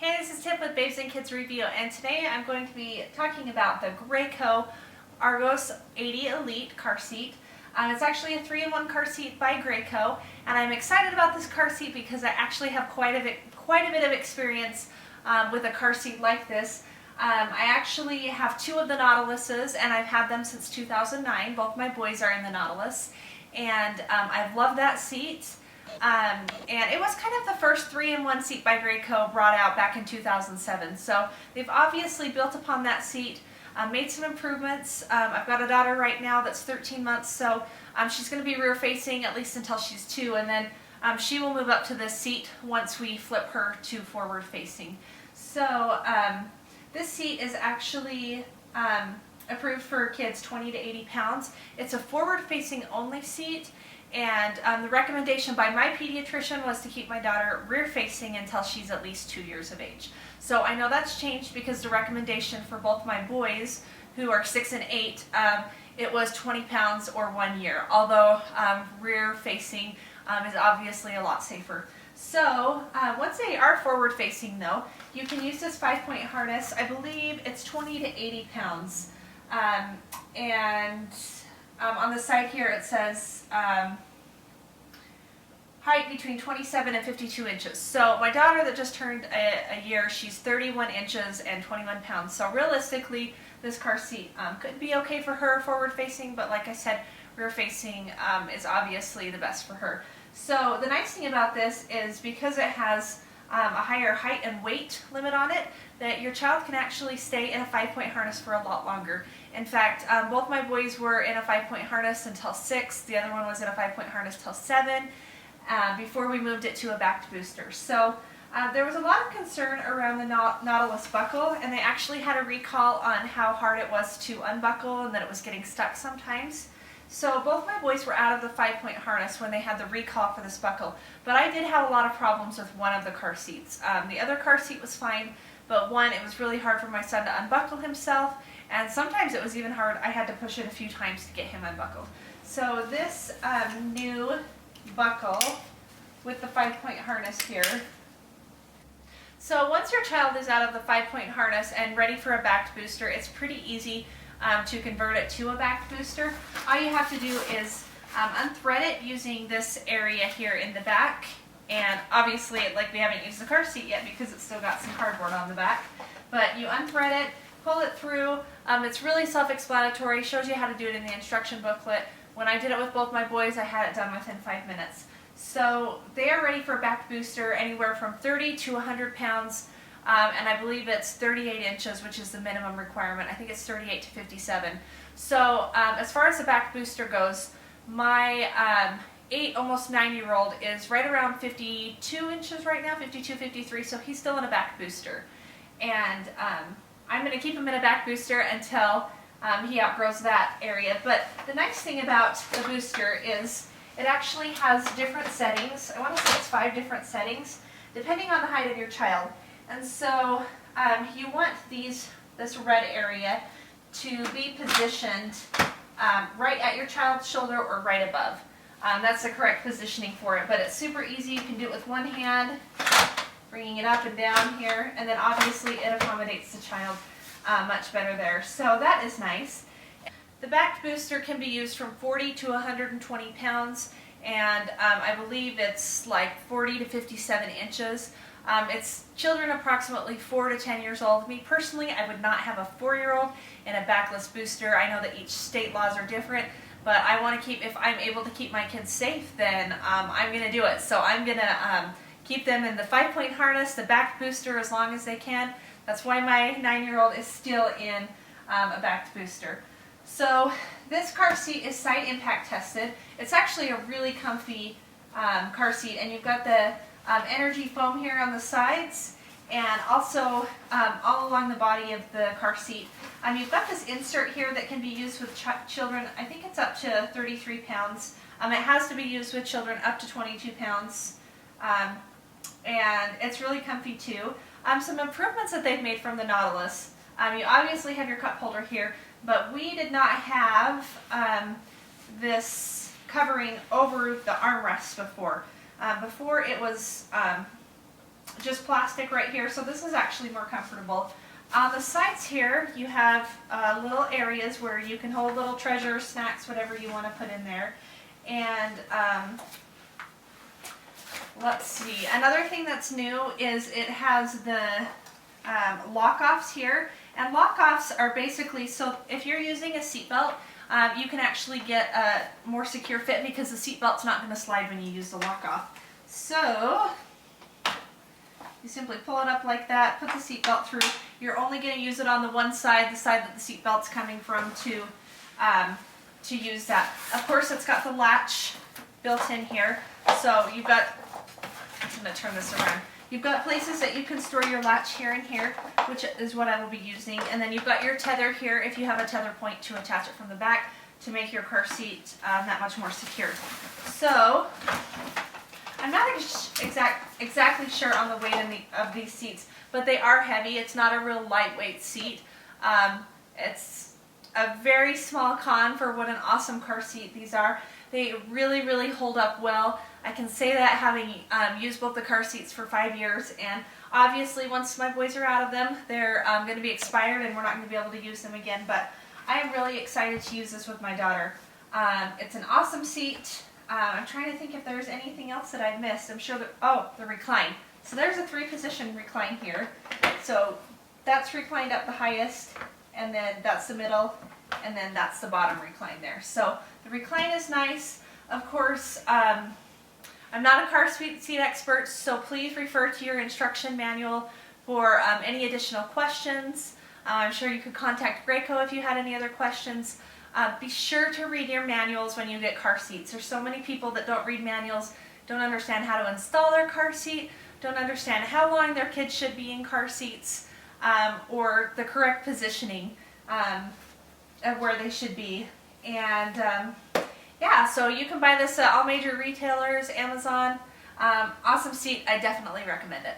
Hey, this is Tip with Babes and Kids Review, and today I'm going to be talking about the Graco Argos 80 Elite car seat. It's actually a 3-in-1 car seat by Graco, and I'm excited about this car seat because I actually have quite a bit of experience with a car seat like this. I actually have 2 of the Nautiluses, and I've had them since 2009. Both my boys are in the Nautilus, and I've loved that seat. And it was kind of the first 3-in-1 seat by Graco brought out back in 2007. So they've obviously built upon that seat, made some improvements. I've got a daughter right now that's 13 months, so she's going to be rear facing at least until she's 2, and then she will move up to this seat once we flip her to forward facing. So this seat is actually approved for kids 20 to 80 pounds. It's a forward facing only seat. And the recommendation by my pediatrician was to keep my daughter rear facing until she's at least 2 years of age. So I know that's changed because the recommendation for both my boys, who are 6 and 8, it was 20 pounds or 1 year, although rear facing is obviously a lot safer. So once they are forward facing though, you can use this 5-point harness. I believe it's 20 to 80 pounds. On the side here it says height between 27 and 52 inches. So my daughter that just turned a year, she's 31 inches and 21 pounds. So realistically, this car seat could be okay for her forward facing, but like I said, rear facing is obviously the best for her. So the nice thing about this is because it has a higher height and weight limit on it, that your child can actually stay in a 5-point harness for a lot longer. In fact, both my boys were in a 5-point harness until 6. The other one was in a 5-point harness till 7 before we moved it to a backed booster. So there was a lot of concern around the Nautilus buckle, and they actually had a recall on how hard it was to unbuckle and that it was getting stuck sometimes. So both my boys were out of the 5-point harness when they had the recall for this buckle, but I did have a lot of problems with one of the car seats. The other car seat was fine, but one, it was really hard for my son to unbuckle himself, and sometimes it was even hard. I had to push it a few times to get him unbuckled. So this new buckle with the 5-point harness here. So once your child is out of the 5-point harness and ready for a backed booster, it's pretty easy to convert it to a backed booster. All you have to do is unthread it using this area here in the back. And obviously, like, we haven't used the car seat yet because it's still got some cardboard on the back. But you unthread it, pull it through. It's really self-explanatory, shows you how to do it in the instruction booklet. When I did it with both my boys, I had it done within 5 minutes. So they are ready for a backed booster anywhere from 30 to 100 pounds. And I believe it's 38 inches, which is the minimum requirement. I think it's 38 to 57. So as far as the backed booster goes, my 8, almost 9-year-old is right around 52 inches right now, 52, 53, so he's still in a backed booster. And I'm going to keep him in a backed booster until he outgrows that area. But the nice thing about the booster is it actually has different settings. I want to say it's 5 different settings, depending on the height of your child. And so you want this red area to be positioned right at your child's shoulder or right above. That's the correct positioning for it, but it's super easy. You can do it with one hand, bringing it up and down here, and then obviously it accommodates the child much better there. So that is nice. The backed booster can be used from 40 to 120 pounds, and I believe it's like 40 to 57 inches. It's children approximately 4 to 10 years old. Me personally, I would not have a 4-year-old in a backless booster. I know that each state laws are different, but I want to keep, if I'm able to keep my kids safe, then I'm going to do it. So I'm going to keep them in the 5-point harness, the backed booster as long as they can. That's why my 9-year-old is still in a backed booster. So this car seat is side impact tested. It's actually a really comfy car seat, and you've got the energy foam here on the sides, and also all along the body of the car seat. You've got this insert here that can be used with children. I think it's up to 33 pounds. It has to be used with children up to 22 pounds. And it's really comfy too. Some improvements that they've made from the Nautilus. You obviously have your cup holder here, but we did not have this covering over the armrest before. Before it was just plastic right here, so this is actually more comfortable. On the sides here, you have little areas where you can hold little treasures, snacks, whatever you want to put in there. And let's see, another thing that's new is it has the lock-offs here. And lock-offs are basically, so if you're using a seatbelt, you can actually get a more secure fit because the seatbelt's not going to slide when you use the lock-off. So you simply pull it up like that, put the seatbelt through. You're only going to use it on the one side, the side that the seatbelt's coming from, to use that. Of course, it's got the latch built in here. So you've got, I'm going to turn this around. You've got places that you can store your latch here and here, which is what I will be using. And then you've got your tether here if you have a tether point to attach it from the back to make your car seat that much more secure. So I'm not exactly sure on the weight of these seats, but they are heavy. It's not a real lightweight seat. It's a very small con for what an awesome car seat these are. They really, really hold up well. I can say that having used both the car seats for 5 years, and obviously once my boys are out of them, they're going to be expired and we're not going to be able to use them again, but I am really excited to use this with my daughter. It's an awesome seat. I'm trying to think if there's anything else that I've missed. I'm sure that, oh, the recline. So there's a 3-position recline here. So that's reclined up the highest, and then that's the middle, and then that's the bottom recline there. So the recline is nice. Of course, I'm not a car seat expert, so please refer to your instruction manual for any additional questions. I'm sure you could contact Graco if you had any other questions. Be sure to read your manuals when you get car seats. There's so many people that don't read manuals, don't understand how to install their car seat, don't understand how long their kids should be in car seats, or the correct positioning of where they should be. And yeah, so you can buy this at all major retailers, Amazon. Awesome seat, I definitely recommend it.